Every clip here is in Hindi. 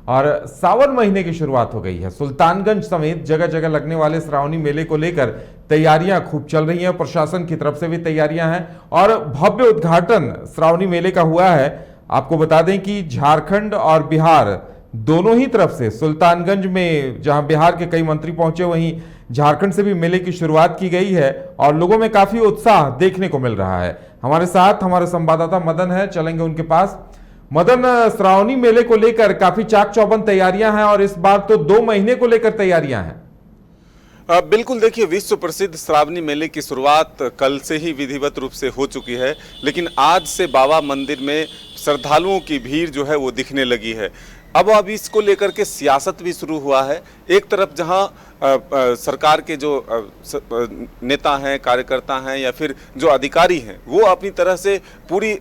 और सावन महीने की शुरुआत हो गई है। सुल्तानगंज समेत जगह जगह लगने वाले श्रावणी मेले को लेकर तैयारियां खूब चल रही हैं। प्रशासन की तरफ से भी तैयारियां हैं और भव्य उद्घाटन श्रावणी मेले का हुआ है। आपको बता दें कि झारखंड और बिहार दोनों ही तरफ से सुल्तानगंज में जहां बिहार के कई मंत्री पहुंचे, वहीं झारखंड से भी मेले की शुरुआत की गई है और लोगों में काफी उत्साह देखने को मिल रहा है। हमारे साथ हमारे संवाददाता मदन है, चलेंगे उनके पास। मदन, श्रावणी मेले को लेकर काफी चाक चौबंद तैयारियां हैं और इस बार तो 2 महीने को लेकर तैयारियां हैं। बिल्कुल, देखिए, विश्व प्रसिद्ध श्रावणी मेले की शुरुआत कल से ही विधिवत रूप से हो चुकी है, लेकिन आज से बाबा मंदिर में श्रद्धालुओं की भीड़ जो है वो दिखने लगी है। अब इसको लेकर के सियासत भी शुरू हुआ है। एक तरफ जहां सरकार के जो नेता हैं, कार्यकर्ता हैं या फिर जो अधिकारी हैं, वो अपनी तरह से पूरी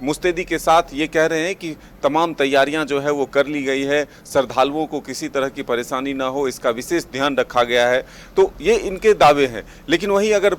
मुस्तैदी के साथ ये कह रहे हैं कि तमाम तैयारियां जो है वो कर ली गई है, श्रद्धालुओं को किसी तरह की परेशानी ना हो, इसका विशेष ध्यान रखा गया है। तो ये इनके दावे हैं। लेकिन वहीं अगर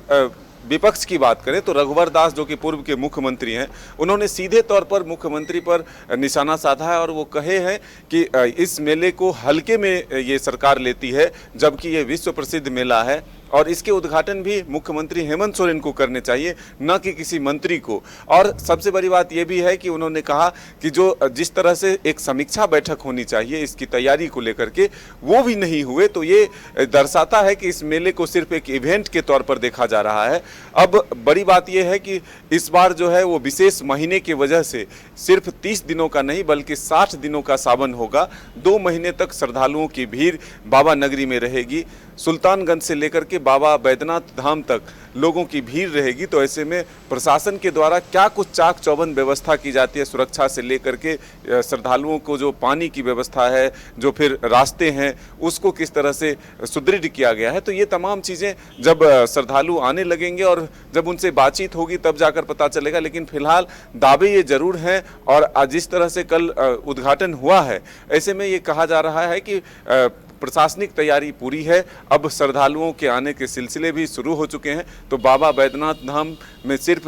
विपक्ष की बात करें तो रघुवर दास, जो कि पूर्व के मुख्यमंत्री हैं, उन्होंने सीधे तौर पर मुख्यमंत्री पर निशाना साधा है और वो कहे हैं कि इस मेले को हल्के में ये सरकार लेती है, जबकि ये विश्व प्रसिद्ध मेला है और इसके उद्घाटन भी मुख्यमंत्री हेमंत सोरेन को करने चाहिए, न कि किसी मंत्री को। और सबसे बड़ी बात यह भी है कि उन्होंने कहा कि जिस तरह से एक समीक्षा बैठक होनी चाहिए इसकी तैयारी को लेकर के, वो भी नहीं हुए। तो ये दर्शाता है कि इस मेले को सिर्फ एक इवेंट के तौर पर देखा जा रहा है। अब बड़ी बात यह है कि इस बार जो है वो विशेष महीने की वजह से सिर्फ 30 दिनों का नहीं बल्कि 60 दिनों का सावन होगा। 2 महीने तक श्रद्धालुओं की भीड़ बाबा नगरी में रहेगी। सुल्तानगंज से लेकर के बाबा बैद्यनाथ धाम तक लोगों की भीड़ रहेगी। तो ऐसे में प्रशासन के द्वारा क्या कुछ चाक चौबंद व्यवस्था की जाती है, सुरक्षा से लेकर के श्रद्धालुओं को जो पानी की व्यवस्था है, जो फिर रास्ते हैं, उसको किस तरह से सुदृढ़ किया गया है। तो ये तमाम चीज़ें जब श्रद्धालु आने लगेंगे और जब उनसे बातचीत होगी तब जाकर पता चलेगा। लेकिन फिलहाल दावे ये जरूर हैं और जिस तरह से कल उद्घाटन हुआ है, ऐसे में ये कहा जा रहा है कि प्रशासनिक तैयारी पूरी है। अब श्रद्धालुओं के आने के सिलसिले भी शुरू हो चुके हैं। तो बाबा बैद्यनाथ धाम में सिर्फ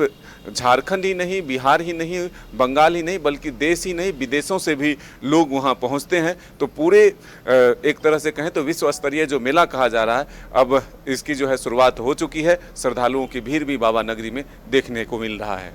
झारखंड ही नहीं, बिहार ही नहीं, बंगाल ही नहीं, बल्कि देश ही नहीं, विदेशों से भी लोग वहां पहुंचते हैं। तो पूरे एक तरह से कहें तो विश्व स्तरीय जो मेला कहा जा रहा है, अब इसकी जो है शुरुआत हो चुकी है। श्रद्धालुओं की भीड़ भी बाबा नगरी में देखने को मिल रहा है।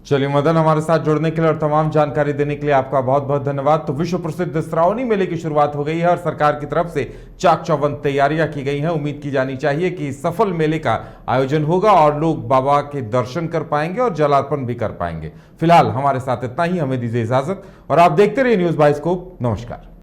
चलिए मदन, हमारे साथ जुड़ने के लिए और तमाम जानकारी देने के लिए आपका बहुत बहुत धन्यवाद। तो विश्व प्रसिद्ध श्रावणी मेले की शुरुआत हो गई है और सरकार की तरफ से चाक चौबंद तैयारियां की गई हैं। उम्मीद की जानी चाहिए कि सफल मेले का आयोजन होगा और लोग बाबा के दर्शन कर पाएंगे और जलार्पण भी कर पाएंगे। फिलहाल हमारे साथ इतना ही, हमें दीजिए इजाजत और आप देखते रहिए न्यूज़ बाइस्कोप। नमस्कार।